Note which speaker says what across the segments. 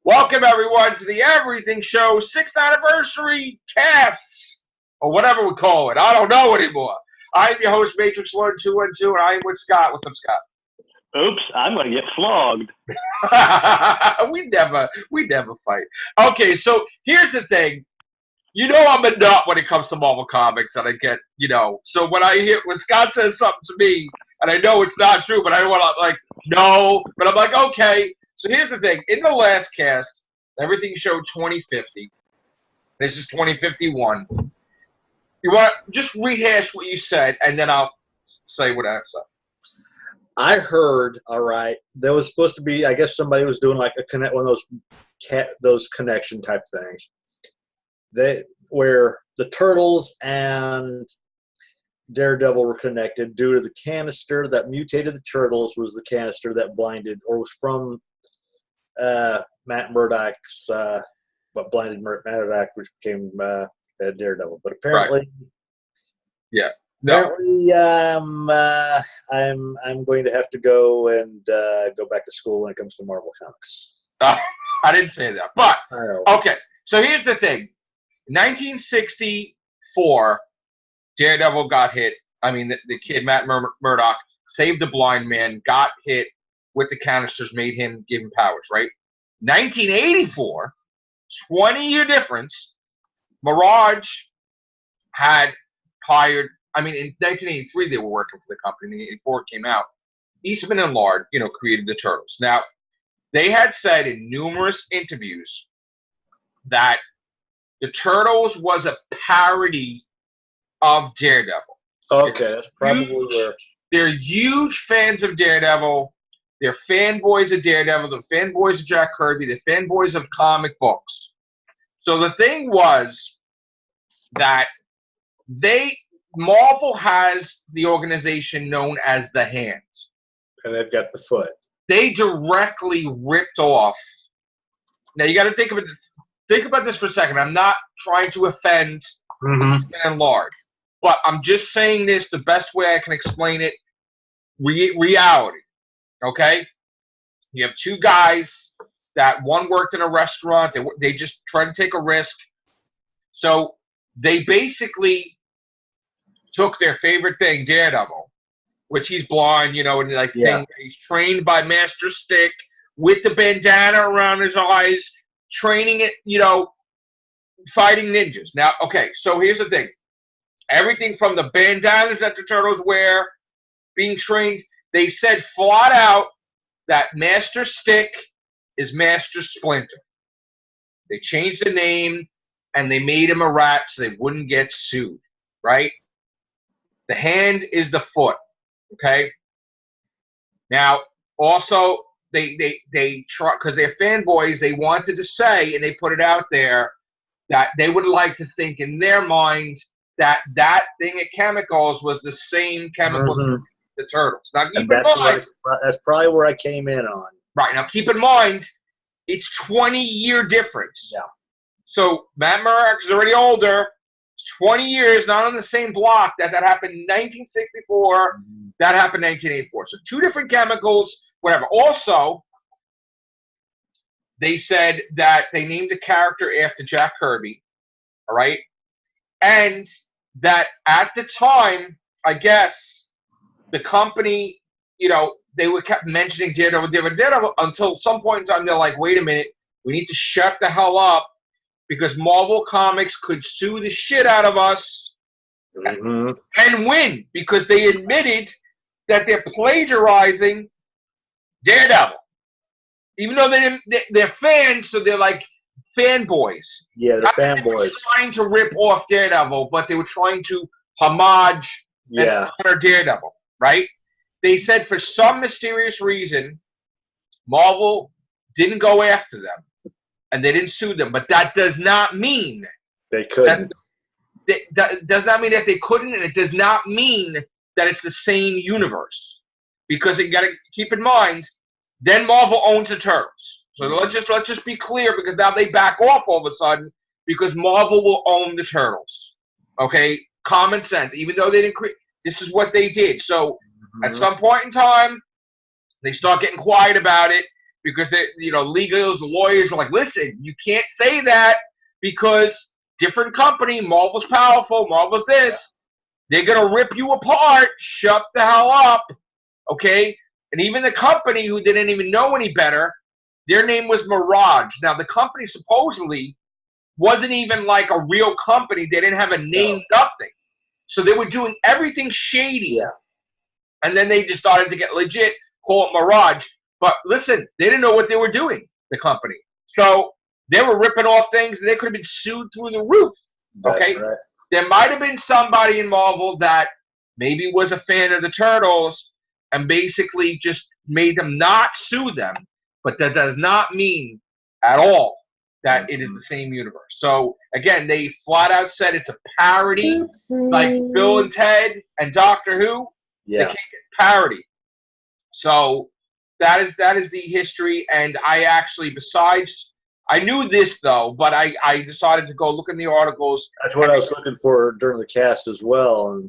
Speaker 1: Welcome everyone to the Everything Show 6th anniversary casts, or whatever we call it. I don't know anymore. I'm your host, Matrixlord212, and I am with Scott. What's up, Scott?
Speaker 2: Oops, I'm going to get flogged.
Speaker 1: we never fight. Okay, so here's the thing. You know I'm a nut when it comes to Marvel Comics, and I get, so when Scott says something to me, and I know it's not true, but I want to, no, but I'm like, okay. So here's the thing. In the last cast, Everything showed 2050. This is 2051. You want to just rehash what you said, and then I'll say what I said.
Speaker 3: I heard, all right, there was supposed to be, I guess somebody was doing like one of those connection type things. Where the Turtles and Daredevil were connected due to the canister that mutated the Turtles was the canister that blinded, or was from Matt Murdock's, what blinded Murdock, which became Daredevil. But apparently,
Speaker 1: yeah. No.
Speaker 3: Apparently, I'm going to have to go and go back to school when it comes to Marvel Comics.
Speaker 1: I didn't say that, but okay. So here's the thing: 1964, Daredevil got hit. I mean, the kid Matt Murdock saved a blind man, got hit with the canisters, made him give him powers. Right? 1984, 20-year difference. Mirage had hired. I mean, in 1983, they were working for the company. In 1984, it came out. Eastman and Lard, created the Turtles. Now, they had said in numerous interviews that the Turtles was a parody of Daredevil.
Speaker 3: Okay, that's probably where.
Speaker 1: They're huge fans of Daredevil. They're fanboys of Daredevil. They're fanboys of Jack Kirby. They're fanboys of comic books. So the thing was that Marvel has the organization known as the Hands.
Speaker 3: And they've got the foot.
Speaker 1: They directly ripped off. Now you got to think about this for a second. I'm not trying to offend and Lard, but I'm just saying this the best way I can explain it. Reality, okay? You have two guys that one worked in a restaurant. They just tried to take a risk. So they basically took their favorite thing, Daredevil, which he's blind, and he's trained by Master Stick with the bandana around his eyes, training it, fighting ninjas. Now, okay, so here's the thing. Everything from the bandanas that the Turtles wear, being trained, they said flat out that Master Stick is Master Splinter. They changed the name, and they made him a rat so they wouldn't get sued, right? The hand is the foot, okay? Now, also, they try, because they're fanboys, they wanted to say, and they put it out there, that they would like to think in their mind that thing of chemicals was the same chemicals as the Turtles. Now, keep in mind,
Speaker 3: that's probably where I came in on.
Speaker 1: Right, now keep in mind, it's 20-year difference.
Speaker 3: Yeah.
Speaker 1: So Matt Murdock is already older. It's 20 years, not on the same block. That happened in 1964. That happened in 1984. So two different chemicals, whatever. Also, they said that they named the character after Jack Kirby, all right? And that at the time, I guess, the company, they were kept mentioning Daredevil until some point in time they're like, wait a minute, we need to shut the hell up because Marvel Comics could sue the shit out of us and win because they admitted that they're plagiarizing Daredevil. Even though they're fans, so they're like fanboys.
Speaker 3: Yeah, they're fanboys. They were
Speaker 1: trying to rip off Daredevil, but they were trying to homage and honor Daredevil, right? They said for some mysterious reason, Marvel didn't go after them, and they didn't sue them. But that does not mean
Speaker 3: they couldn't.
Speaker 1: That does not mean that they couldn't, and it does not mean that it's the same universe. Because you got to keep in mind, then Marvel owns the Turtles. So let's just be clear, because now they back off all of a sudden because Marvel will own the Turtles. Okay, common sense. Even though they didn't create, this is what they did. So at some point in time, they start getting quiet about it. because they, legals, the lawyers were like, listen, you can't say that because different company, Marvel's powerful, Marvel's this. They're going to rip you apart. Shut the hell up. Okay? And even the company who didn't even know any better, their name was Mirage. Now, the company supposedly wasn't even like a real company. They didn't have a name, nothing. So they were doing everything shady.
Speaker 3: Yeah.
Speaker 1: And then they just started to get legit, call it Mirage. But listen, they didn't know what they were doing, the company. So they were ripping off things, and they could have been sued through the roof. Okay?
Speaker 3: That's right.
Speaker 1: There might have been somebody in Marvel that maybe was a fan of the Turtles and basically just made them not sue them. But that does not mean at all that it is the same universe. So, again, they flat out said it's a parody, like Bill and Ted and Doctor Who.
Speaker 3: Yeah.
Speaker 1: They can't get parody. So that is the history. And I actually, besides, I knew this though, but I decided to go look in the articles.
Speaker 3: That's what I was looking for during the cast as well.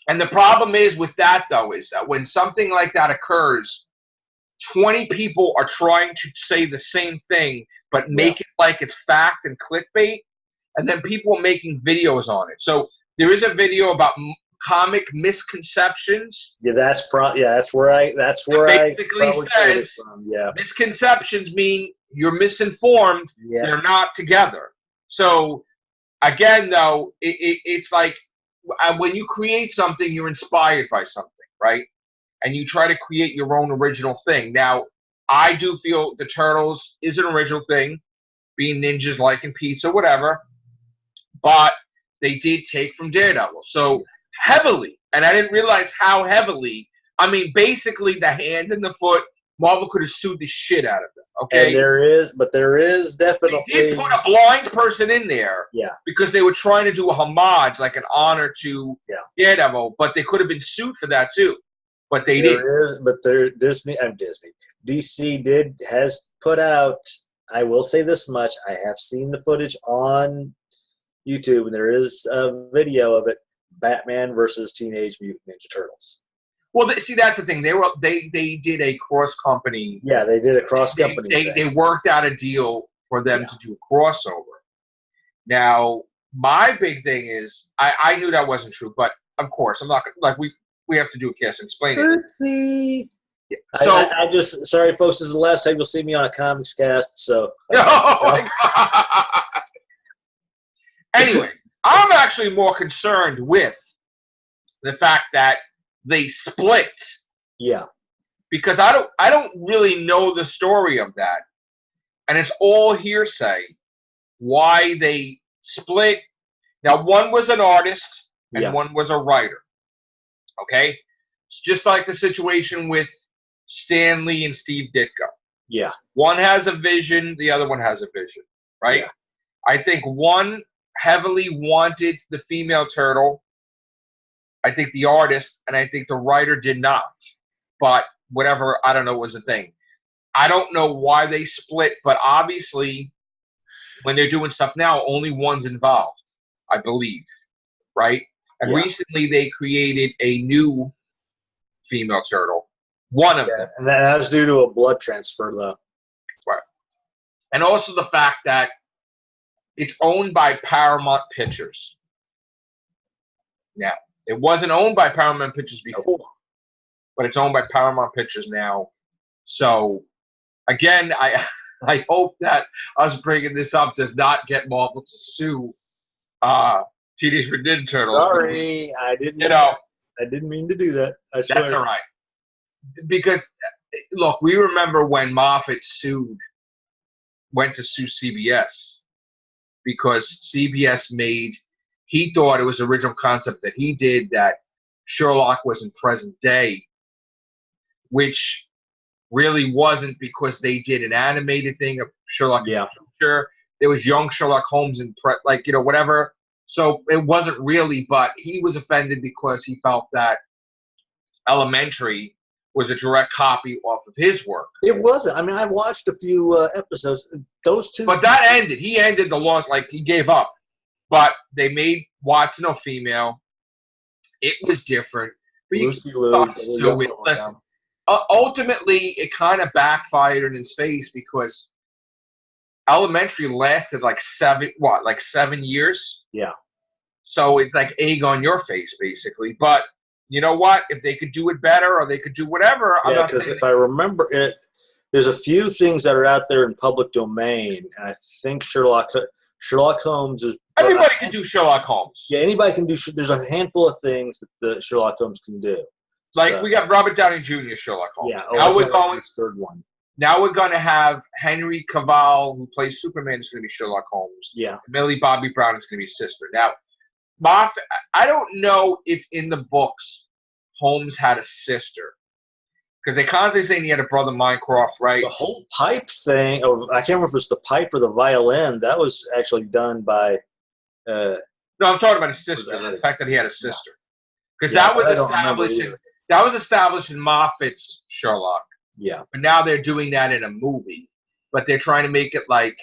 Speaker 1: And the problem is with that though, is that when something like that occurs, 20 people are trying to say the same thing, but make it like it's fact and clickbait, and then people are making videos on it. So there is a video about comic misconceptions.
Speaker 3: Yeah, that's where I
Speaker 1: basically says
Speaker 3: from. Yeah.
Speaker 1: Misconceptions mean you're misinformed.
Speaker 3: Yeah.
Speaker 1: They're not together. So again, though, it's like when you create something, you're inspired by something, right? And you try to create your own original thing. Now, I do feel the Turtles is an original thing, being ninjas liking pizza, whatever. But they did take from Daredevil. So heavily, and I didn't realize how heavily. I mean, basically the hand and the foot, Marvel could have sued the shit out of them. Okay?
Speaker 3: And there is definitely.
Speaker 1: They did put a blind person in there.
Speaker 3: Yeah.
Speaker 1: Because they were trying to do a homage, like an honor to Daredevil, but they could have been sued for that too. But they didn't.
Speaker 3: DC has put out, I will say this much, I have seen the footage on YouTube, and there is a video of it, Batman versus Teenage Mutant Ninja Turtles.
Speaker 1: Well, see, that's the thing. They did a cross company.
Speaker 3: Yeah, they did a cross company.
Speaker 1: They worked out a deal for them to do a crossover. Now, my big thing is, I knew that wasn't true, but of course, I'm not like we have to do a cast and explain it.
Speaker 3: Oopsie.
Speaker 1: Yeah. So
Speaker 3: I just sorry, folks. This is the last time you'll see me on a comics cast. So.
Speaker 1: Oh my God. Anyway, I'm actually more concerned with the fact that they split.
Speaker 3: Yeah.
Speaker 1: Because I don't really know the story of that, and it's all hearsay. Why they split? Now, one was an artist and one was a writer. Okay? It's just like the situation with Stan Lee and Steve Ditko.
Speaker 3: Yeah.
Speaker 1: One has a vision, the other one has a vision, right? Yeah. I think one heavily wanted the female turtle. I think the artist, and I think the writer did not. But whatever, I don't know, was a thing. I don't know why they split, but obviously when they're doing stuff now, only one's involved, I believe, right? And recently they created a new female turtle. One of them.
Speaker 3: And that was due to a blood transfer, though.
Speaker 1: Right. And also the fact that it's owned by Paramount Pictures. Now, it wasn't owned by Paramount Pictures before, but it's owned by Paramount Pictures now. So, again, I hope that us bringing this up does not get Marvel to sue Teenage Mutant Ninja Turtles.
Speaker 3: Sorry, I didn't. I didn't mean to do that. I swear.
Speaker 1: That's all right. Because look, we remember when Moffat went to sue CBS because CBS he thought it was original concept that he did that Sherlock was in present day, which really wasn't, because they did an animated thing of Sherlock in the future. There was young Sherlock Holmes in whatever. So it wasn't really, but he was offended because he felt that Elementary was a direct copy off of his work.
Speaker 3: It wasn't. I mean, I watched a few episodes. Those two.
Speaker 1: But that ended. He ended the launch, like he gave up. But they made Watson a female. It was different. But
Speaker 3: Lucy Liu.
Speaker 1: listen, ultimately, it kind of backfired in his face because Elementary lasted like 7 years?
Speaker 3: Yeah.
Speaker 1: So it's like egg on your face, basically. But you know what? If they could do it better or they could do whatever, I'm
Speaker 3: Yeah,
Speaker 1: not
Speaker 3: because
Speaker 1: saying
Speaker 3: if I remember it, there's a few things that are out there in public domain, and I think Sherlock Holmes is.
Speaker 1: everybody can do Sherlock Holmes.
Speaker 3: Yeah, anybody can do. There's a handful of things that the Sherlock Holmes can do.
Speaker 1: Like
Speaker 3: So,
Speaker 1: we got Robert Downey Jr. Sherlock Holmes.
Speaker 3: yeah.
Speaker 1: Now we're going.
Speaker 3: This third one.
Speaker 1: Now we're going to have Henry Cavill, who plays Superman, is going to be Sherlock Holmes.
Speaker 3: Yeah.
Speaker 1: Millie Bobby Brown is going to be his sister. Now, Moffat, I don't know if in the books Holmes had a sister. Because they constantly saying he had a brother, Mycroft, right?
Speaker 3: The whole pipe thing, or I can't remember if it was the pipe or the violin, that was actually done by.
Speaker 1: No, I'm talking about his sister. The fact that he had a sister, because
Speaker 3: Yeah,
Speaker 1: that was
Speaker 3: I don't
Speaker 1: established.
Speaker 3: remember either.
Speaker 1: That was established in Moffat's Sherlock.
Speaker 3: Yeah.
Speaker 1: But now they're doing that in a movie. But they're trying to make it like,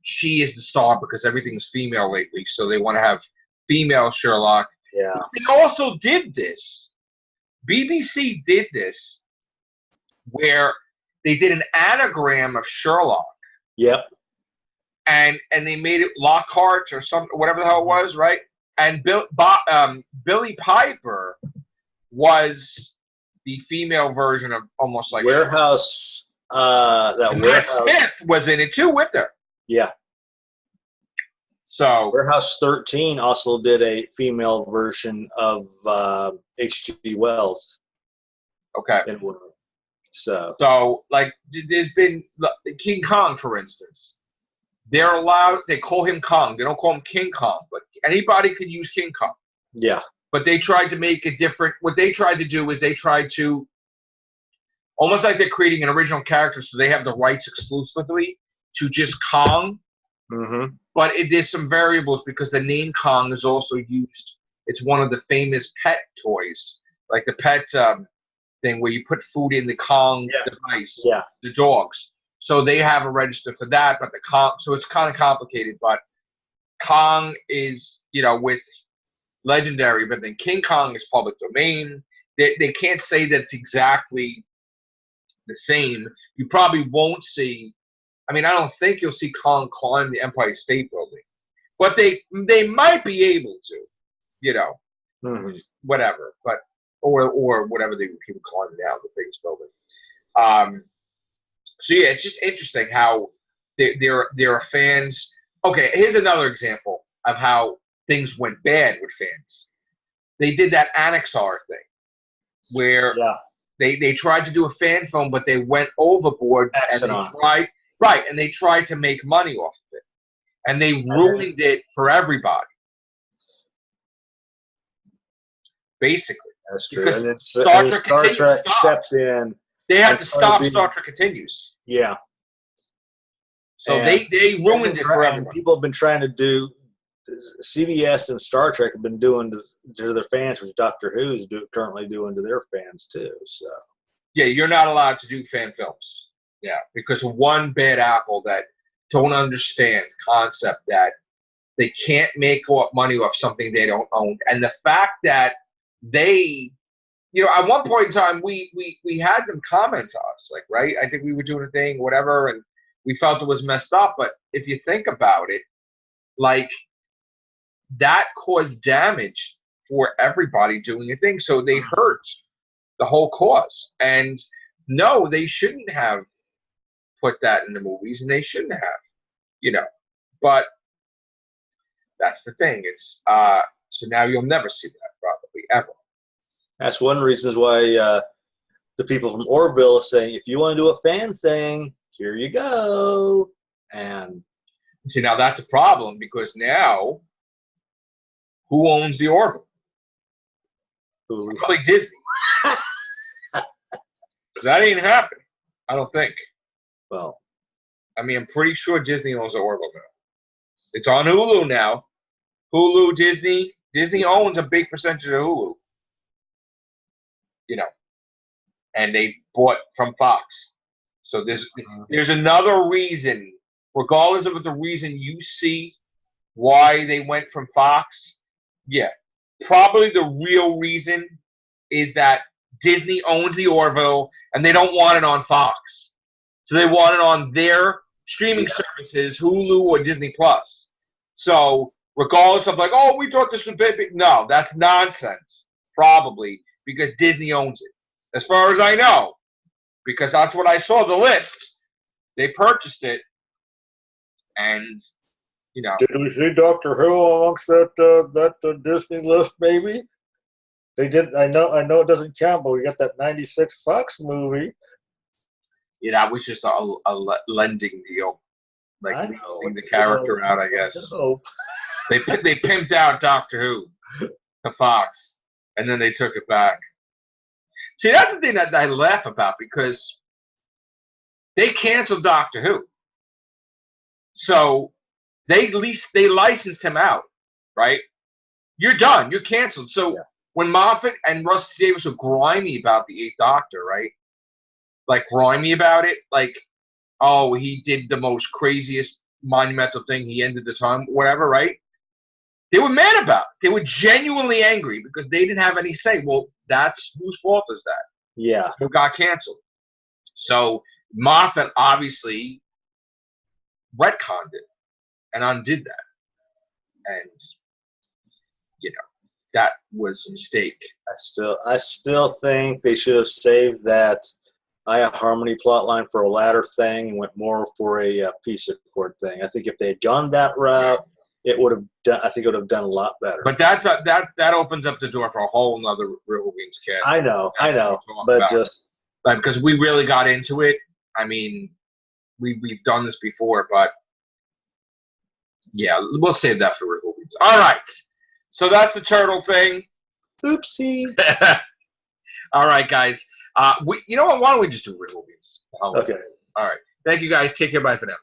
Speaker 1: she is the star because everything's female lately. So they want to have female Sherlock.
Speaker 3: Yeah.
Speaker 1: But they also did this. BBC did this, where they did an anagram of Sherlock.
Speaker 3: Yep.
Speaker 1: And they made it Lockhart or something, whatever the hell it was, right? And Billy Piper was the female version of almost like
Speaker 3: Warehouse. That
Speaker 1: and
Speaker 3: Warehouse.
Speaker 1: Matt Smith was in it too with her.
Speaker 3: Yeah.
Speaker 1: So
Speaker 3: Warehouse 13 also did a female version of H.G. Wells.
Speaker 1: okay.
Speaker 3: So
Speaker 1: like there's been King Kong, for instance. They're allowed. They call him Kong. They don't call him King Kong, but anybody can use King Kong.
Speaker 3: yeah.
Speaker 1: But they tried to make it different. What they tried to do is they tried to almost like they're creating an original character, so they have the rights exclusively to just Kong.
Speaker 3: Mm-hmm.
Speaker 1: But there's some variables because the name Kong is also used. It's one of the famous pet toys, like the pet thing where you put food in the Kong device.
Speaker 3: Yeah.
Speaker 1: The dogs. So they have a register for that, but the Kong. So it's kind of complicated. But Kong is, with Legendary, but then King Kong is public domain. They can't say that it's exactly the same. You probably won't see. I mean, I don't think you'll see Kong climb the Empire State Building, but they might be able to, whatever. But or whatever they people climb down the biggest building. So yeah, it's just interesting how there are fans. Okay, here's another example of how things went bad with fans. They did that Annexar thing where they tried to do a fan film, but they went overboard and they tried to make money off of it, and they ruined it for everybody. Basically,
Speaker 3: that's true. And then
Speaker 1: Star
Speaker 3: Trek stepped in.
Speaker 1: They had to stop Star Trek Continues.
Speaker 3: Yeah.
Speaker 1: So they ruined it for everyone.
Speaker 3: People have been trying to do. CBS and Star Trek have been doing to their fans, which Doctor Who's currently doing to their fans too. So
Speaker 1: yeah, you're not allowed to do fan films. Yeah, because of one bad apple that don't understand the concept that they can't make money off something they don't own, and the fact that they, at one point in time we had them comment to us, like, right? I think we were doing a thing, whatever, and we felt it was messed up. But if you think about it, like, that caused damage for everybody doing a thing. So they hurt the whole cause. And no, they shouldn't have put that in the movies, and they shouldn't have, But that's the thing. It's so now you'll never see that probably ever.
Speaker 3: That's one reason why the people from Orville are saying, if you want to do a fan thing, here you go. And
Speaker 1: see, now that's a problem because now, who owns the Orville? Probably Disney. That ain't happening, I don't think.
Speaker 3: Well,
Speaker 1: I mean, I'm pretty sure Disney owns the Orville now. It's on Hulu now. Hulu, Disney. Disney owns a big percentage of Hulu. And they bought from Fox. So there's another reason, regardless of the reason you see why they went from Fox. Yeah, probably the real reason is that Disney owns the Orville, and they don't want it on Fox. So they want it on their streaming services, Hulu or Disney Plus. So regardless of like, oh, we thought this was big. No, that's nonsense. Probably because Disney owns it. As far as I know, because that's what I saw the list. They purchased it, and you know.
Speaker 3: Did we see Doctor Who amongst that Disney list? Maybe they did. I know it doesn't count, but we got that '96 Fox movie.
Speaker 1: Yeah, that was just a lending deal, like leasing the character out. I guess they pimped out Doctor Who to Fox, and then they took it back. See, that's the thing that I laugh about because they canceled Doctor Who, so they licensed him out, right? You're done. You're canceled. So when Moffat and Russ T. Davies were grimy about the Eighth Doctor, right? Like grimy about it, like, oh, he did the most craziest monumental thing. He ended the time, whatever, right? They were mad about it. They were genuinely angry because they didn't have any say. Well, that's whose fault is that?
Speaker 3: Yeah.
Speaker 1: Who got canceled? So Moffat obviously retconned it and undid that, and you know that was a mistake.
Speaker 3: I still think they should have saved that Harmony plotline for a latter thing and went more for a Peace Accord thing. I think if they had gone that route, it would have done. I think it would have done a lot better.
Speaker 1: But that opens up the door for a whole nother Real Wings cast.
Speaker 3: I know, but just
Speaker 1: because we really got into it. I mean, we've done this before, but yeah, we'll save that for Real Wings. All right, so that's the turtle thing.
Speaker 3: Oopsie.
Speaker 1: All right, guys. You know what? Why don't we just do Real Wings?
Speaker 3: Okay.
Speaker 1: All right. Thank you, guys. Take care. Bye for now.